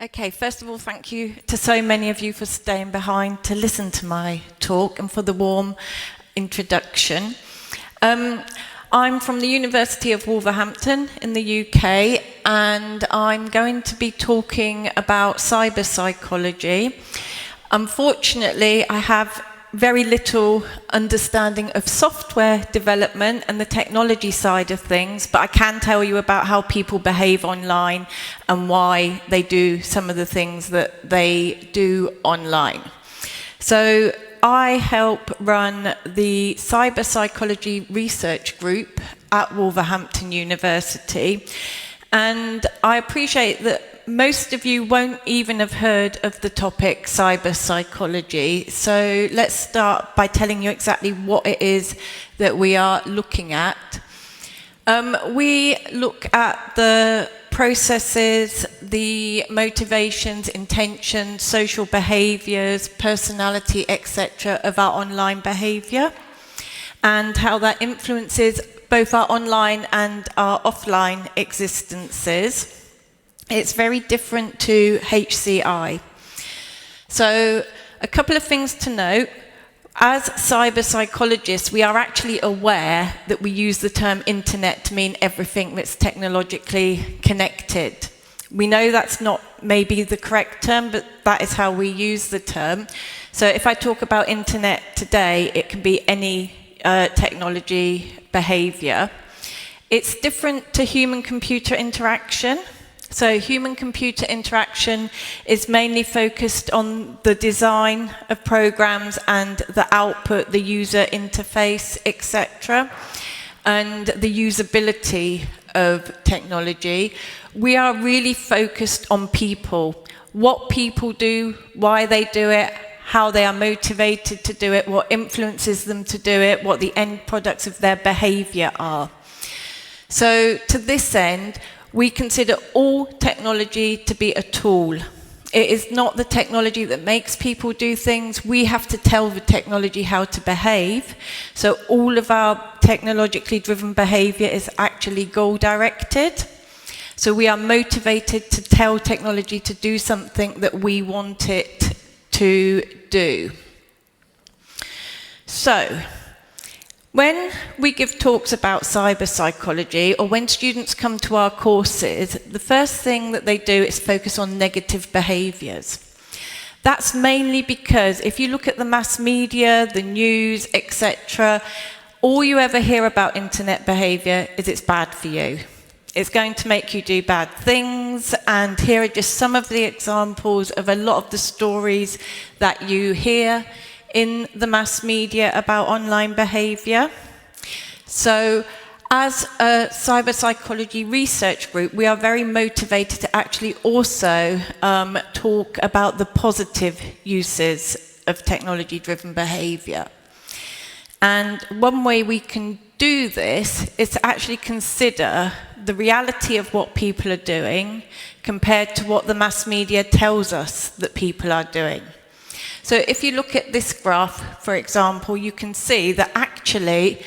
Okay, first of all, thank you to so many of you for staying behind to listen to my talk and for the warm introduction. I'm from the University of Wolverhampton in the UK, and I'm going to be talking about cyberpsychology. Unfortunately, I have very little understanding of software development and the technology side of things, but I can tell you about how people behave online and why they do some of the things that they do online. So I help run the Cyberpsychology research group at Wolverhampton University, and I appreciate that most of you won't even have heard of the topic cyberpsychology. So let's start by telling you exactly what it is that we are looking at. We look at the processes, the motivations, intentions, social behaviours, personality, etc. of our online behaviour, and how that influences both our online and our offline existences. It's very different to HCI. So a couple of things to note. As cyberpsychologists, we are actually aware that we use the term internet to mean everything that's technologically connected. We know that's not maybe the correct term, but that is how we use the term. So if I talk about internet today, it can be any technology behavior. It's different to human-computer interaction. So human-computer interaction is mainly focused on the design of programs and the output, the user interface, etc., and the usability of technology. We are really focused on people, what people do, why they do it, how they are motivated to do it, what influences them to do it, what the end products of their behavior are. So to this end, we consider all technology to be a tool. It is not the technology that makes people do things. We have to tell the technology how to behave. So all of our technologically driven behavior is actually goal-directed. So we are motivated to tell technology to do something that we want it to do. So, when we give talks about cyberpsychology, or when students come to our courses, the first thing that they do is focus on negative behaviours. That's mainly because if you look at the mass media, the news, etc., all you ever hear about internet behaviour is it's bad for you. It's going to make you do bad things, and here are just some of the examples of a lot of the stories that you hear in the mass media about online behaviour. So as a cyberpsychology research group, we are very motivated to actually also talk about the positive uses of technology-driven behaviour. And one way we can do this is to actually consider the reality of what people are doing compared to what the mass media tells us that people are doing. So if you look at this graph, for example, you can see that actually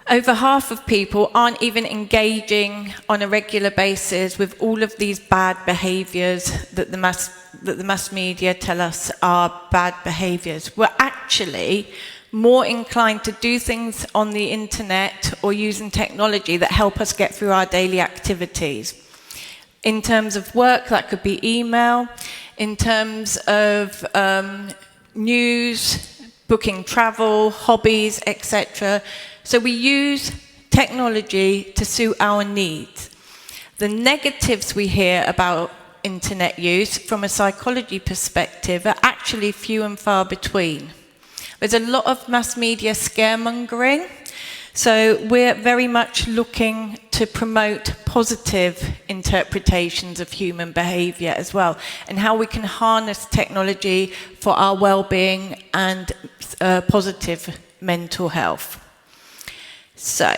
over half of people aren't even engaging on a regular basis with all of these bad behaviours that the mass media tell us are bad behaviours. We're actually more inclined to do things on the internet or using technology that help us get through our daily activities. In terms of work, that could be email. In terms of news, booking travel, hobbies, etc. So we use technology to suit our needs. The negatives we hear about internet use from a psychology perspective are actually few and far between. There's a lot of mass media scaremongering. So we're very much looking to promote positive interpretations of human behaviour as well, and how we can harness technology for our well-being and positive mental health. So,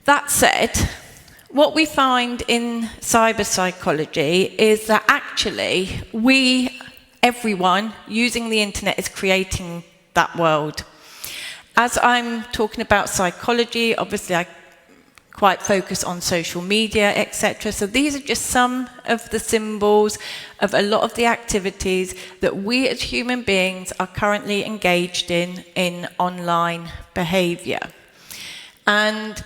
that said, what we find in cyberpsychology is that actually everyone using the internet is creating that world. As I'm talking about psychology, obviously I quite focused on social media, etc. So these are just some of the symbols of a lot of the activities that we as human beings are currently engaged in online behaviour. And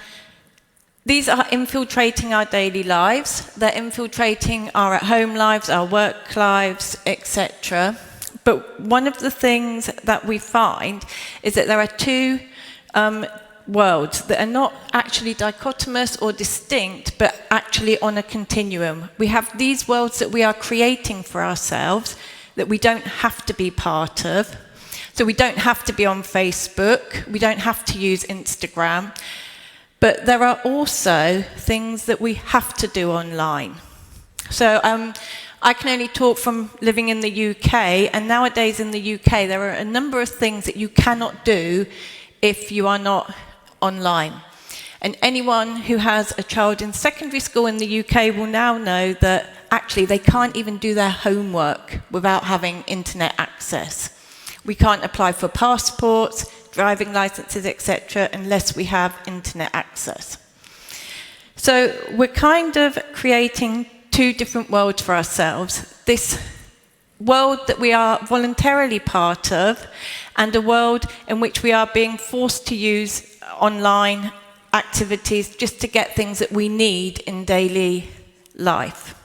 these are infiltrating our daily lives. They're infiltrating our at-home lives, our work lives, etc. But one of the things that we find is that there are two worlds that are not actually dichotomous or distinct, but actually on a continuum. We have these worlds that we are creating for ourselves that we don't have to be part of. So we don't have to be on Facebook, we don't have to use Instagram, but there are also things that we have to do online. So I can only talk from living in the UK, and nowadays in the UK there are a number of things that you cannot do if you are not online. And anyone who has a child in secondary school in the UK will now know that actually they can't even do their homework without having internet access. We can't apply for passports, driving licenses, etc., unless we have internet access. So we're kind of creating two different worlds for ourselves. This world that we are voluntarily part of, and a world in which we are being forced to use online activities just to get things that we need in daily life.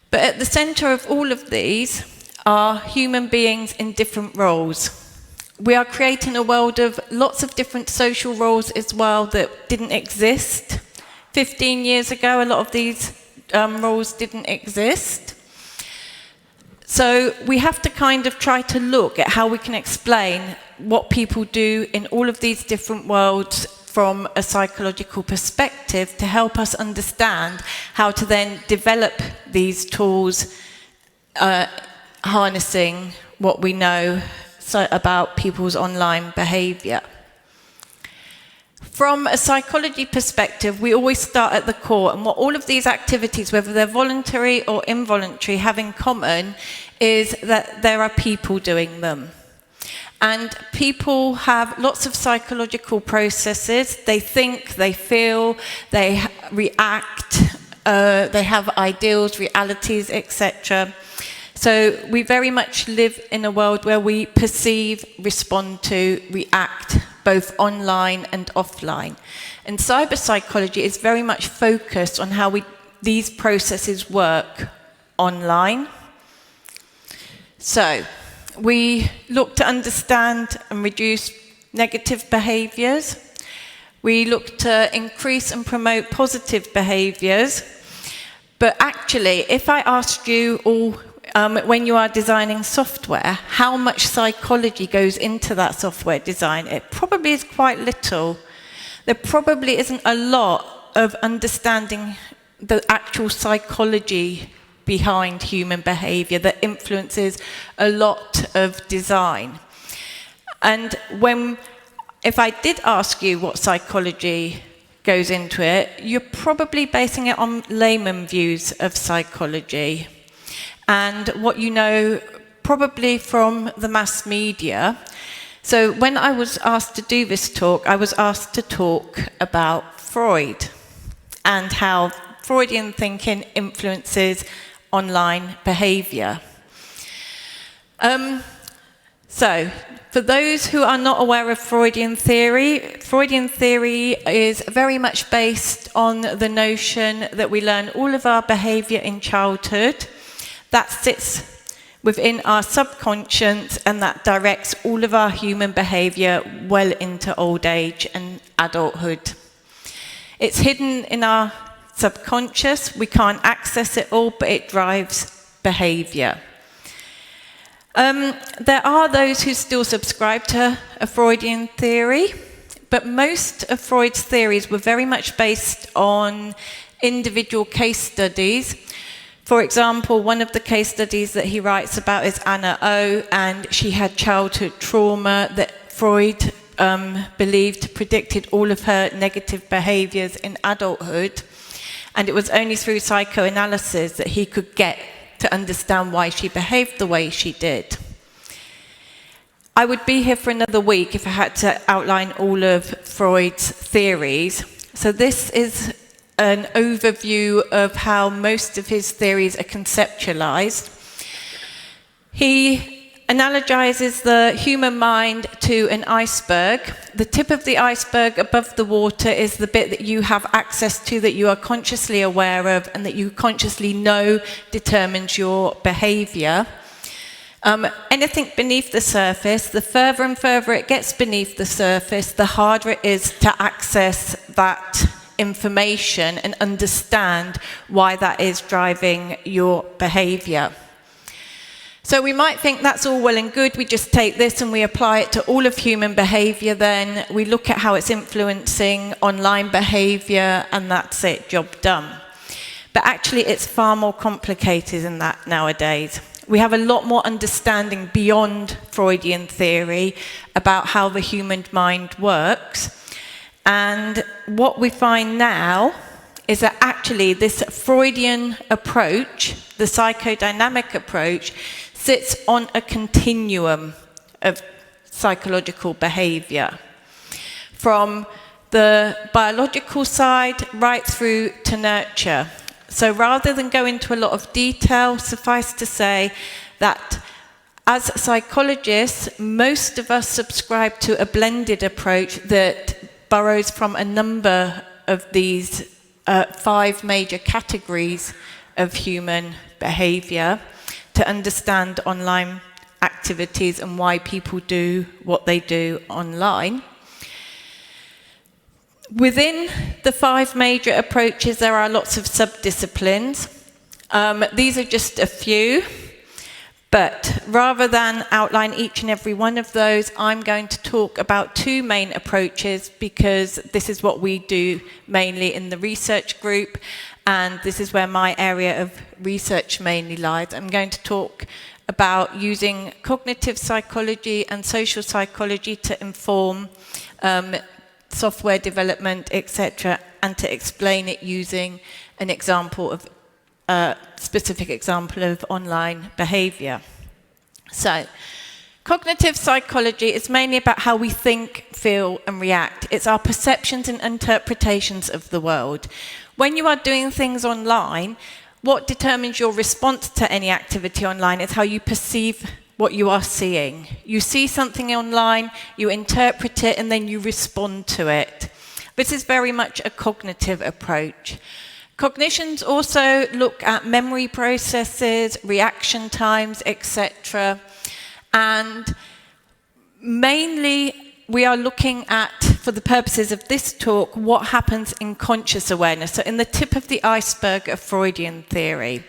But at the centre of all of these are human beings in different roles. We are creating a world of lots of different social roles as well that didn't exist. 15 years ago, a lot of these roles didn't exist. So we have to kind of try to look at how we can explain what people do in all of these different worlds from a psychological perspective to help us understand how to then develop these tools, harnessing what we know about people's online behaviour. From a psychology perspective, we always start at the core, and what all of these activities, whether they're voluntary or involuntary, have in common is that there are people doing them. And people have lots of psychological processes. They think, they feel, they react, they have ideals, realities, etc. So we very much live in a world where we perceive, respond to, react, both online and offline. And cyberpsychology is very much focused on how these processes work online. So we look to understand and reduce negative behaviours. We look to increase and promote positive behaviours. But actually, if I asked you all, when you are designing software, how much psychology goes into that software design, it probably is quite little. There probably isn't a lot of understanding the actual psychology behind human behaviour that influences a lot of design. And if I did ask you what psychology goes into it, you're probably basing it on layman views of psychology and what you know probably from the mass media. So when I was asked to do this talk, I was asked to talk about Freud and how Freudian thinking influences online behaviour. So, for those who are not aware of Freudian theory is very much based on the notion that we learn all of our behaviour in childhood. That sits within our subconscious and that directs all of our human behaviour well into old age and adulthood. It's hidden in our subconscious, we can't access it all, but it drives behaviour. There are those who still subscribe to a Freudian theory, but most of Freud's theories were very much based on individual case studies. For example, one of the case studies that he writes about is Anna O, and she had childhood trauma that Freud believed predicted all of her negative behaviours in adulthood, and it was only through psychoanalysis that he could get to understand why she behaved the way she did. I would be here for another week if I had to outline all of Freud's theories, So this is an overview of how most of his theories are conceptualized. He analogizes the human mind to an iceberg. The tip of the iceberg above the water is the bit that you have access to, that you are consciously aware of, and that you consciously know determines your behavior. Anything beneath the surface, the further and further it gets beneath the surface, the harder it is to access that information and understand why that is driving your behavior. So we might think that's all well and good, we just take this and we apply it to all of human behavior then, we look at how it's influencing online behavior, and that's it, job done. But actually it's far more complicated than that nowadays. We have a lot more understanding beyond Freudian theory about how the human mind works. And what we find now is that actually this Freudian approach, the psychodynamic approach, sits on a continuum of psychological behavior, from the biological side right through to nurture. So rather than go into a lot of detail, suffice to say that as psychologists, most of us subscribe to a blended approach that borrows from a number of these 5 major categories of human behavior to understand online activities and why people do what they do online. Within the 5 major approaches, there are lots of subdisciplines. These are just a few, but rather than outline each and every one of those, I'm going to talk about 2 main approaches, because this is what we do mainly in the research group, and this is where my area of research mainly lies. I'm going to talk about using cognitive psychology and social psychology to inform software development, etc., and to explain it using an example of specific example of online behavior. So, cognitive psychology is mainly about how we think, feel, and react. It's our perceptions and interpretations of the world. When you are doing things online, what determines your response to any activity online is how you perceive what you are seeing. You see something online, you interpret it, and then you respond to it. This is very much a cognitive approach. Cognitions also look at memory processes, reaction times, etc. And mainly we are looking at, for the purposes of this talk, what happens in conscious awareness. So in the tip of the iceberg of Freudian theory.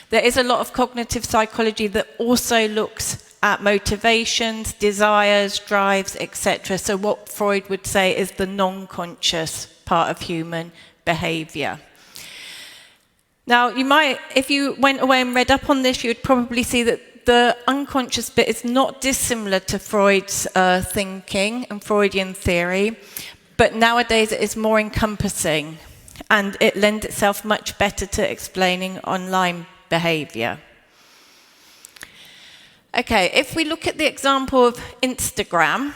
There is a lot of cognitive psychology that also looks at motivations, desires, drives, etc. So what Freud would say is the non-conscious part of human behavior. Now, you might, if you went away and read up on this, you would probably see that the unconscious bit is not dissimilar to Freud's thinking and Freudian theory, but nowadays it is more encompassing, and it lends itself much better to explaining online behavior. Okay, if we look at the example of Instagram,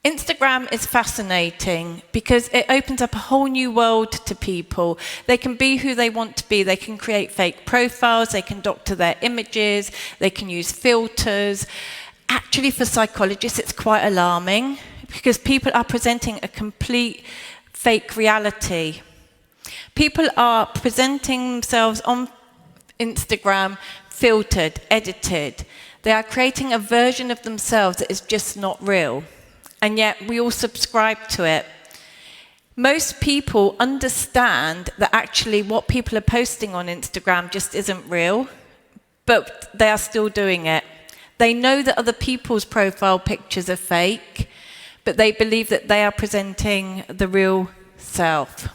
Instagram is fascinating because it opens up a whole new world to people. They can be who they want to be. They can create fake profiles. They can doctor their images. They can use filters. Actually, for psychologists, it's quite alarming because people are presenting a complete fake reality. People are presenting themselves on Instagram filtered, edited. They are creating a version of themselves that is just not real. And yet we all subscribe to it. Most people understand that actually what people are posting on Instagram just isn't real, but they are still doing it. They know that other people's profile pictures are fake, but they believe that they are presenting the real self.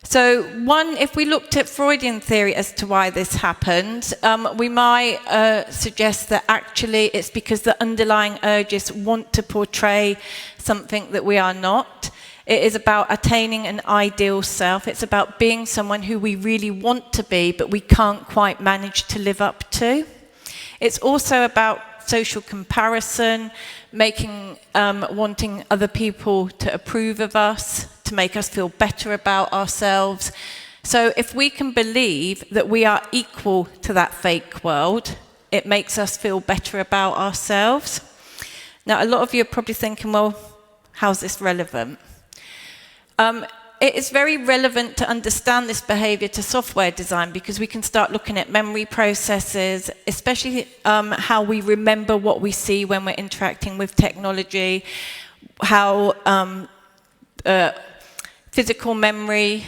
So if we looked at Freudian theory as to why this happened, we might suggest that actually it's because the underlying urges want to portray something that we are not. It is about attaining an ideal self. It's about being someone who we really want to be, but we can't quite manage to live up to. It's also about social comparison, wanting other people to approve of us, to make us feel better about ourselves. So if we can believe that we are equal to that fake world, it makes us feel better about ourselves. Now, a lot of you are probably thinking, well, how's this relevant? It is very relevant to understand this behaviour to software design, because we can start looking at memory processes, especially how we remember what we see when we're interacting with technology, how physical memory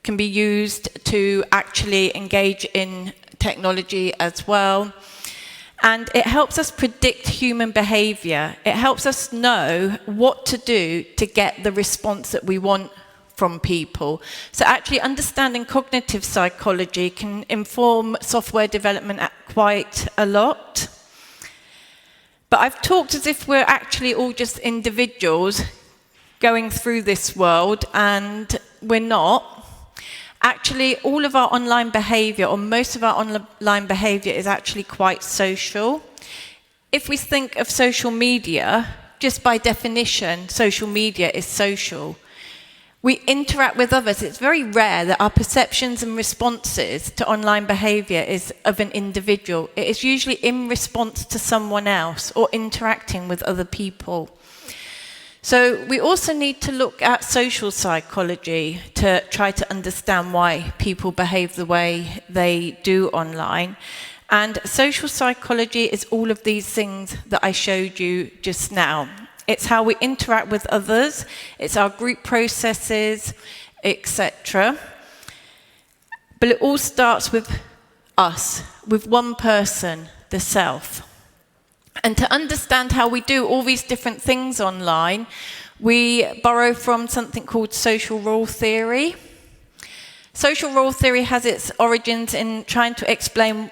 can be used to actually engage in technology as well. And it helps us predict human behaviour. It helps us know what to do to get the response that we want from people. So actually understanding cognitive psychology can inform software development quite a lot. But I've talked as if we're actually all just individuals going through this world, and we're not. Actually, all of our online behaviour, or most of our online behaviour, is actually quite social. If we think of social media, just by definition, social media is social. We interact with others. It's very rare that our perceptions and responses to online behaviour is of an individual. It is usually in response to someone else or interacting with other people. So we also need to look at social psychology to try to understand why people behave the way they do online. And social psychology is all of these things that I showed you just now. It's how we interact with others, it's our group processes, etc. But it all starts with us, with one person, the self. And to understand how we do all these different things online, we borrow from something called social role theory. Social role theory has its origins in trying to explain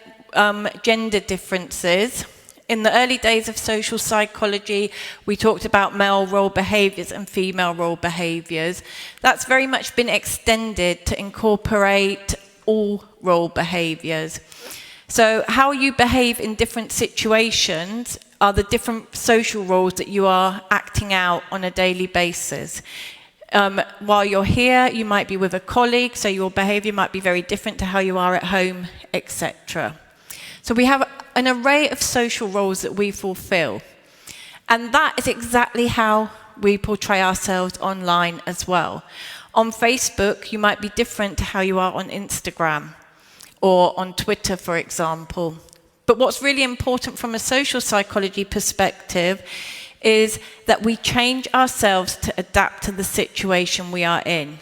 gender differences. In the early days of social psychology, we talked about male role behaviours and female role behaviours. That's very much been extended to incorporate all role behaviours. So how you behave in different situations are the different social roles that you are acting out on a daily basis. While you're here, you might be with a colleague, so your behaviour might be very different to how you are at home, etc. So we have an array of social roles that we fulfill. And that is exactly how we portray ourselves online as well. On Facebook, you might be different to how you are on Instagram or on Twitter, for example. But what's really important from a social psychology perspective is that we change ourselves to adapt to the situation we are in.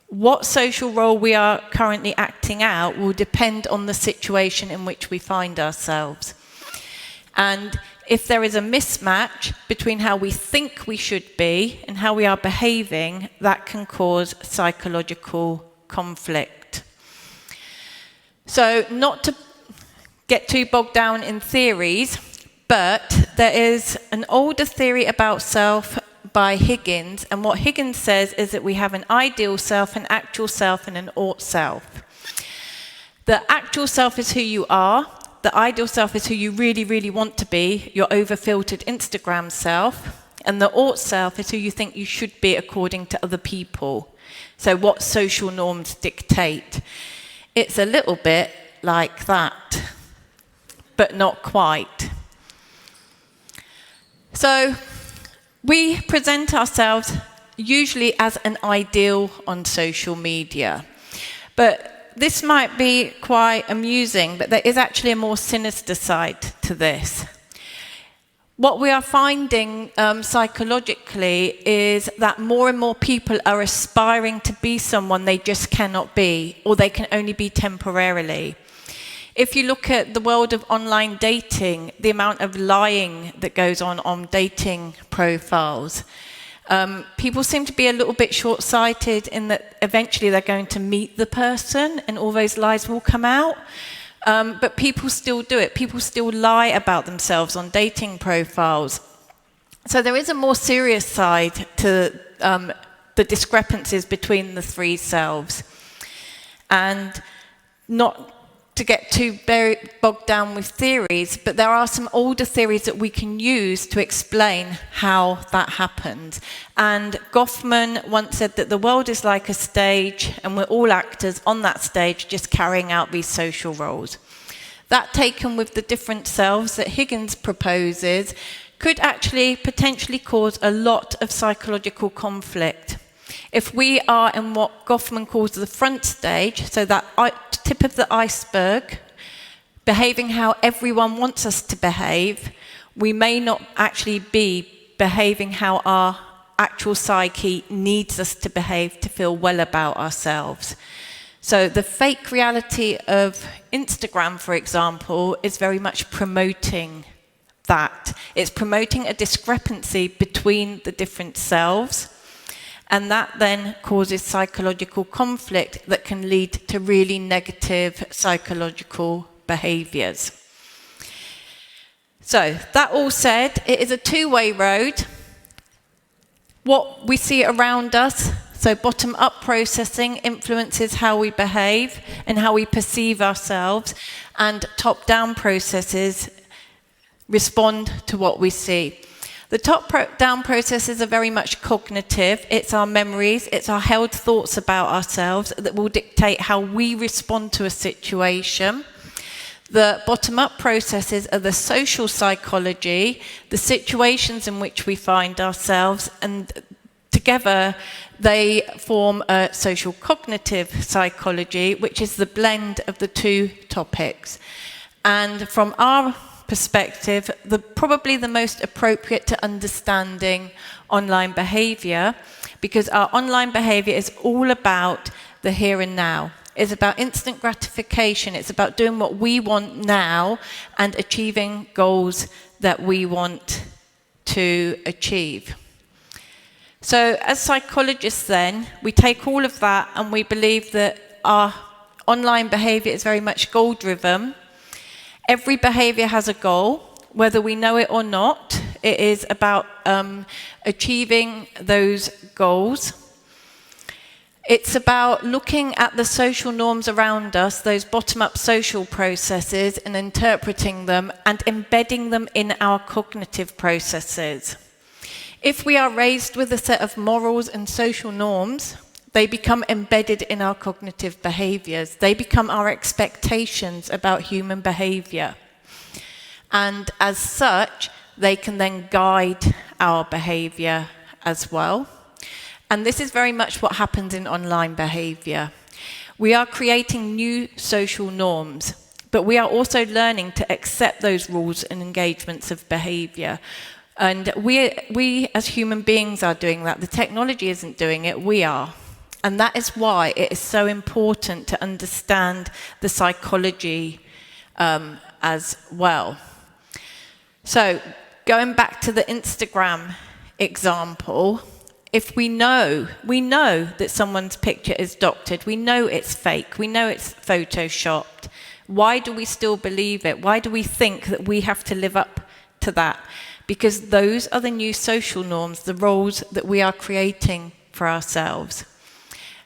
What social role we are currently acting out will depend on the situation in which we find ourselves. And if there is a mismatch between how we think we should be and how we are behaving, that can cause psychological conflict. So not to get too bogged down in theories, but there is an older theory about self by Higgins, and what Higgins says is that we have an ideal self, an actual self, and an ought self. The actual self is who you are, the ideal self is who you really, really want to be, your over-filtered Instagram self, and the ought self is who you think you should be according to other people. So what social norms dictate. It's a little bit like that, but not quite. So we present ourselves usually as an ideal on social media. But this might be quite amusing, but there is actually a more sinister side to this. What we are finding psychologically is that more and more people are aspiring to be someone they just cannot be, or they can only be temporarily. If you look at the world of online dating, the amount of lying that goes on dating profiles, people seem to be a little bit short-sighted in that eventually they're going to meet the person and all those lies will come out. But people still do it. People still lie about themselves on dating profiles. So there is a more serious side to the discrepancies between the three selves. And not to get too bogged down with theories, but there are some older theories that we can use to explain how that happened. And Goffman once said that the world is like a stage, and we're all actors on that stage just carrying out these social roles. That, taken with the different selves that Higgins proposes, could actually potentially cause a lot of psychological conflict. If we are in what Goffman calls the front stage, so that tip of the iceberg, behaving how everyone wants us to behave, we may not actually be behaving how our actual psyche needs us to behave to feel well about ourselves. So the fake reality of Instagram, for example, is very much promoting that. It's promoting a discrepancy between the different selves, and that then causes psychological conflict that can lead to really negative psychological behaviours. So, that all said, it is a two-way road. What we see around us, so bottom-up processing, influences how we behave and how we perceive ourselves, and top-down processes respond to what we see. The top-down processes are very much cognitive. It's our memories, it's our held thoughts about ourselves that will dictate how we respond to a situation. The bottom-up processes are the social psychology, the situations in which we find ourselves, and together they form a social cognitive psychology, which is the blend of the two topics. And from our perspective, probably the most appropriate to understanding online behaviour, because our online behaviour is all about the here and now. It's about instant gratification. It's about doing what we want now and achieving goals that we want to achieve. So as psychologists then, we take all of that and we believe that our online behaviour is very much goal-driven. Every behaviour has a goal, whether we know it or not. It is about achieving those goals. It's about looking at the social norms around us, those bottom-up social processes, and interpreting them and embedding them in our cognitive processes. If we are raised with a set of morals and social norms, they become embedded in our cognitive behaviours. They become our expectations about human behaviour. And as such, they can then guide our behaviour as well. And this is very much what happens in online behaviour. We are creating new social norms, but we are also learning to accept those rules and engagements of behaviour. And we as human beings are doing that. The technology isn't doing it, we are. And that is why it is so important to understand the psychology as well. So, going back to the Instagram example, if we know that someone's picture is doctored, we know it's fake, we know it's photoshopped, why do we still believe it? Why do we think that we have to live up to that? Because those are the new social norms, the roles that we are creating for ourselves.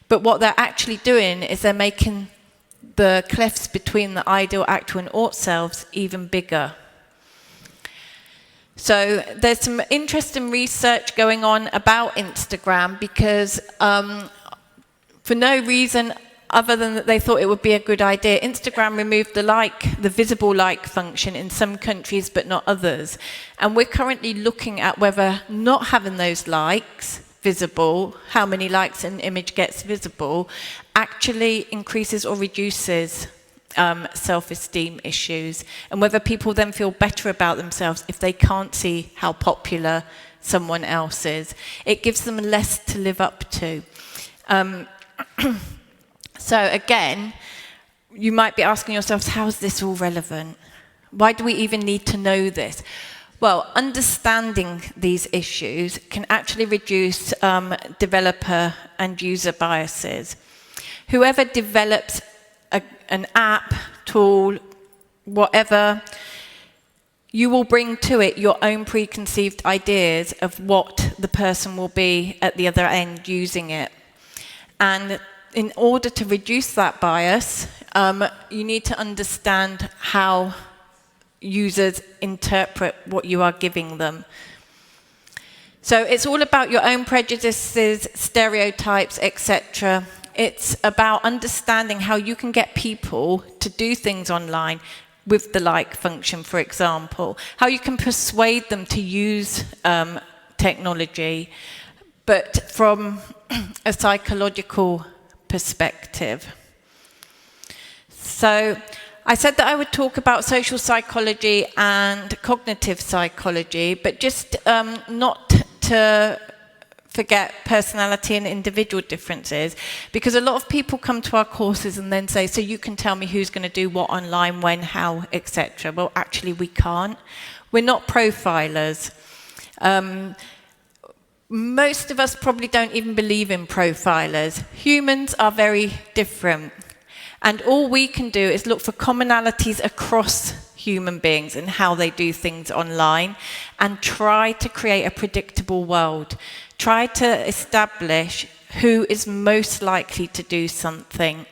But what they're actually doing is they're making the clefts between the ideal, actual and ought selves even bigger. So there's some interesting research going on about Instagram because for no reason other than that they thought it would be a good idea, Instagram removed the visible like function in some countries but not others. And we're currently looking at whether not having those likes visible, how many likes an image gets visible, actually increases or reduces self-esteem issues, and whether people then feel better about themselves if they can't see how popular someone else is. It gives them less to live up to. So again, you might be asking yourselves, how is this all relevant? Why do we even need to know this? Well, understanding these issues can actually reduce developer and user biases. Whoever develops an app, tool, whatever, you will bring to it your own preconceived ideas of what the person will be at the other end using it. And in order to reduce that bias, you need to understand how users interpret what you are giving them. So it's all about your own prejudices, stereotypes, etc. It's about understanding how you can get people to do things online with the like function, for example. How you can persuade them to use technology, but from a psychological perspective. So I said that I would talk about social psychology and cognitive psychology, but just not to forget personality and individual differences, because a lot of people come to our courses and then say, so you can tell me who's going to do what online, when, how, etc. Well, actually we can't. We're not profilers. Most of us probably don't even believe in profilers. Humans are very different. And all we can do is look for commonalities across human beings and how they do things online, and try to create a predictable world. Try to establish who is most likely to do something.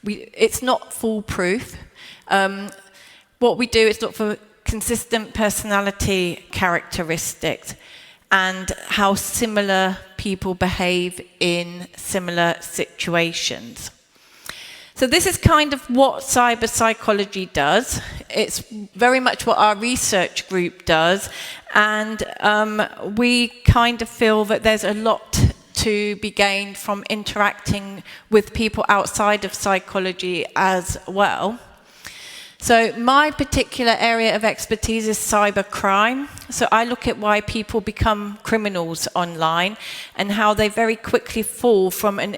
It's not foolproof. What we do is look for consistent personality characteristics and how similar people behave in similar situations. So this is kind of what cyberpsychology does. It's very much what our research group does, and we kind of feel that there's a lot to be gained from interacting with people outside of psychology as well. So my particular area of expertise is cybercrime. So I look at why people become criminals online and how they very quickly fall from an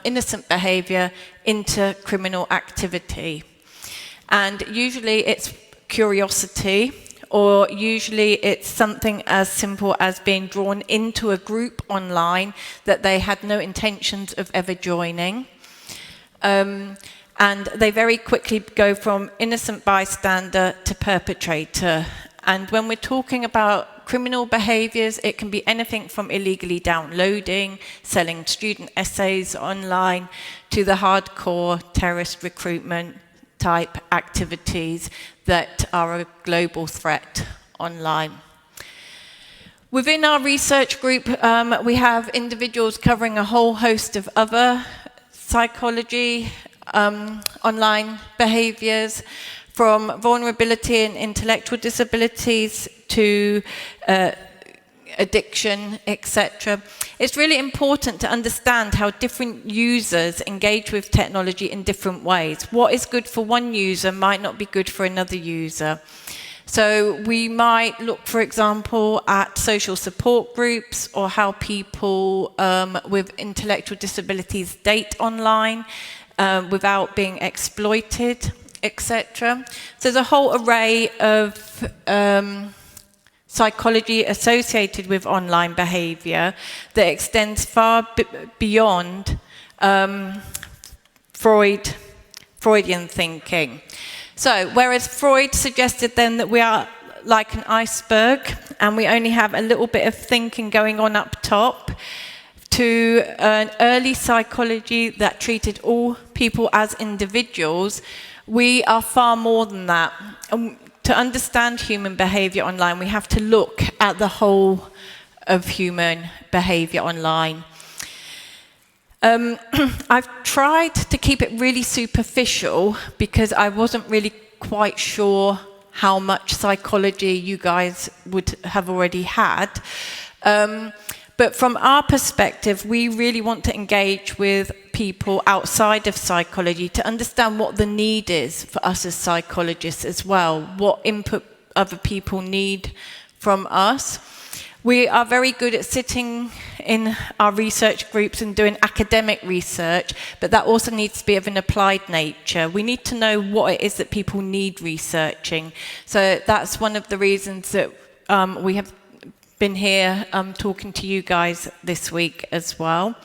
innocent behaviour into criminal activity. And usually it's curiosity, or usually it's something as simple as being drawn into a group online that they had no intentions of ever joining. And they very quickly go from innocent bystander to perpetrator. And when we're talking about criminal behaviours, it can be anything from illegally downloading, selling student essays online, to the hardcore terrorist recruitment type activities that are a global threat online. Within our research group, we have individuals covering a whole host of other psychology, online behaviours, from vulnerability and intellectual disabilities to addiction, etc. It's really important to understand how different users engage with technology in different ways. What is good for one user might not be good for another user. So we might look, for example, at social support groups, or how people with intellectual disabilities date online without being exploited, etc. So there's a whole array of psychology associated with online behaviour that extends far beyond Freudian thinking. So, whereas Freud suggested then that we are like an iceberg and we only have a little bit of thinking going on up top, to an early psychology that treated all people as individuals, we are far more than that. And to understand human behaviour online, we have to look at the whole of human behaviour online. I've tried to keep it really superficial because I wasn't really quite sure how much psychology you guys would have already had. But from our perspective, we really want to engage with people outside of psychology to understand what the need is for us as psychologists as well, what input other people need from us. We are very good at sitting in our research groups and doing academic research, but that also needs to be of an applied nature. We need to know what it is that people need researching. So that's one of the reasons that we have been here talking to you guys this week as well.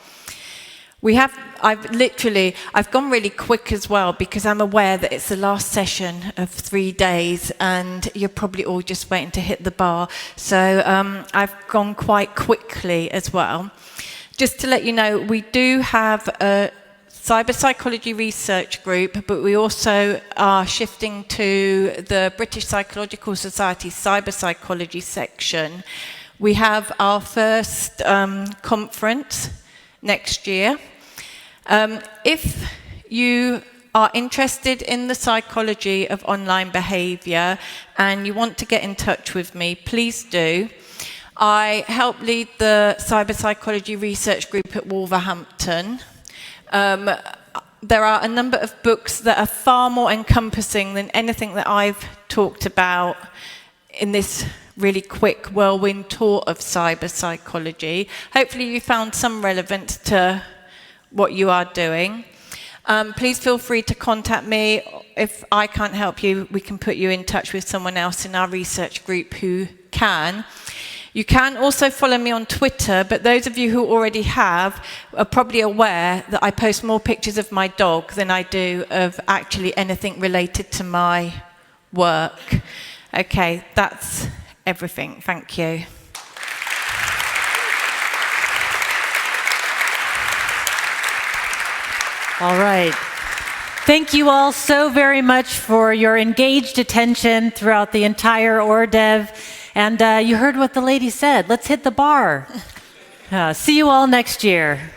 I've gone really quick as well because I'm aware that it's the last session of 3 days and you're probably all just waiting to hit the bar. So I've gone quite quickly as well. Just to let you know, we do have a Cyberpsychology research group, but we also are shifting to the British Psychological Society's Cyberpsychology section. We have our first conference next year. If you are interested in the psychology of online behaviour and you want to get in touch with me, please do. I help lead the Cyberpsychology research group at Wolverhampton. There are a number of books that are far more encompassing than anything that I've talked about in this really quick whirlwind tour of cyberpsychology. Hopefully you found some relevance to what you are doing. Please feel free to contact me. If I can't help you, we can put you in touch with someone else in our research group who can. You can also follow me on Twitter, but those of you who already have are probably aware that I post more pictures of my dog than I do of actually anything related to my work. Okay, that's everything. Thank you. All right. Thank you all so very much for your engaged attention throughout the entire Øredev. And you heard what the lady said. Let's hit the bar. See you all next year.